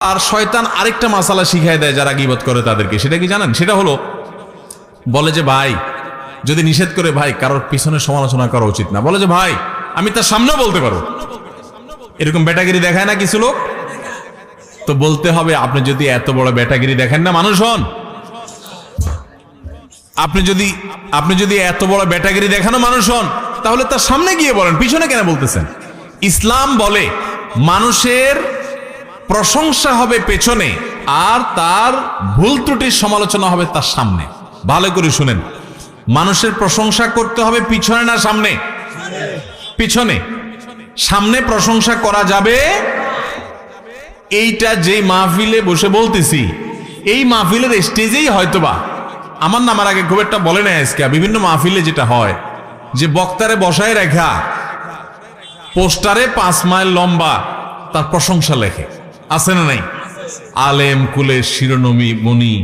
আর শয়তান আরেকটা মাসালা শিখায় দেয় যারা গীবত করে তাদেরকে, সেটা কি জানেন? সেটা হলো বলে যে ভাই যদি নিষেধ করে ভাই কারোর পিছনে সমালোচনা করা উচিত না, বলে যে ভাই আমি তার সামনেও বলতে পারবো, এরকম বেটাগিরি দেখায় না কিছু লোক। তো বলতে হবে আপনি যদি এত বড় বেটাগিরি দেখেন না মানুষ হন, আপনি যদি এত বড় বেটাগিরি দেখানো মানুষ হন তাহলে তার সামনে গিয়ে বলেন, পিছনে কেন বলতেছেন? ইসলাম বলে মানুষের প্রশংসা হবে পেছনে আর তার ভুল ত্রুটির সমালোচনা হবে তার সামনে। ভালো করে শুনেন, মানুষের প্রশংসা করতে হবে পিছনে না সামনে? পিছনে। সামনে প্রশংসা করা যাবে এইটা যেই মাহফিলে বসে বলতেছি, এই মাহফিলের স্টেজেই হয়তোবা আমার নামার আগে খুব একটা বলে না আজকে বিভিন্ন মাহফিলে যেটা হয় যে বক্তারে বসায় রেখা পোস্টারে 5 মাইল লম্বা তার প্রশংসা লেখে, আছে না নাই? আলেম কুলে শিরোনমি মনি,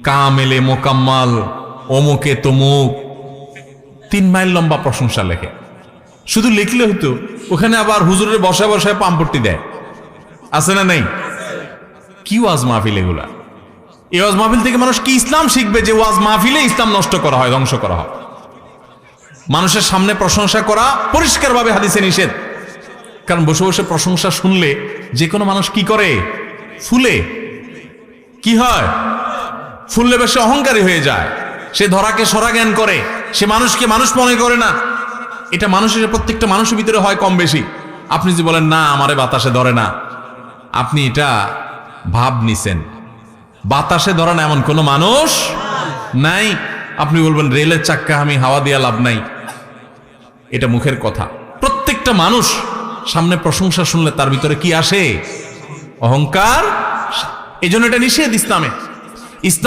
কামেলে মোকাম্মাল, অমুকে তমুক, 3 মাইল লম্বা প্রশংসা লেখে। শুধু লিখলে হতো, ওখানে আবার হুজুরের বসায় বসায় পাম্পটি দেয়, আছে না নাই? কি ওয়াজ মাহফিল এগুলা? এই ওয়াজ মাহফিল থেকে মানুষ কি ইসলাম শিখবে যে ওয়াজ মাহফিলে ইসলাম নষ্ট করা হয়, ধ্বংস করা হয়? মানুষের সামনে প্রশংসা করা পরিষ্কারভাবে হাদিসে নিষেধ। কারণ বসে বসে প্রশংসা শুনলে যে কোনো মানুষ কি করে? ফুলে। কি হয়? ফুললে বেশি অহংকারী হয়ে যায়, সে ধরাকে সরা জ্ঞান করে, সে মানুষকে মানুষ মনে করে না। এটা মানুষের প্রত্যেকটা মানুষের ভিতরে হয় কম বেশি। আপনি যদি বলেন না আমারে বাতাসে ধরে না, আপনি এটা ভাব নিছেন। বাতাসে ধরে না এমন কোনো মানুষ নাই। আপনি বলবেন রেলের চাক্কা আমি হাওয়া দিয়া লাভ নাই, এটা মুখের কথা। প্রত্যেকটা মানুষ সামনে প্রশংসা শুনলে তার ভিতরে কি আসে? অহংকার। এই জন্য এটা নিষেধ ইসলামে। ইসলাম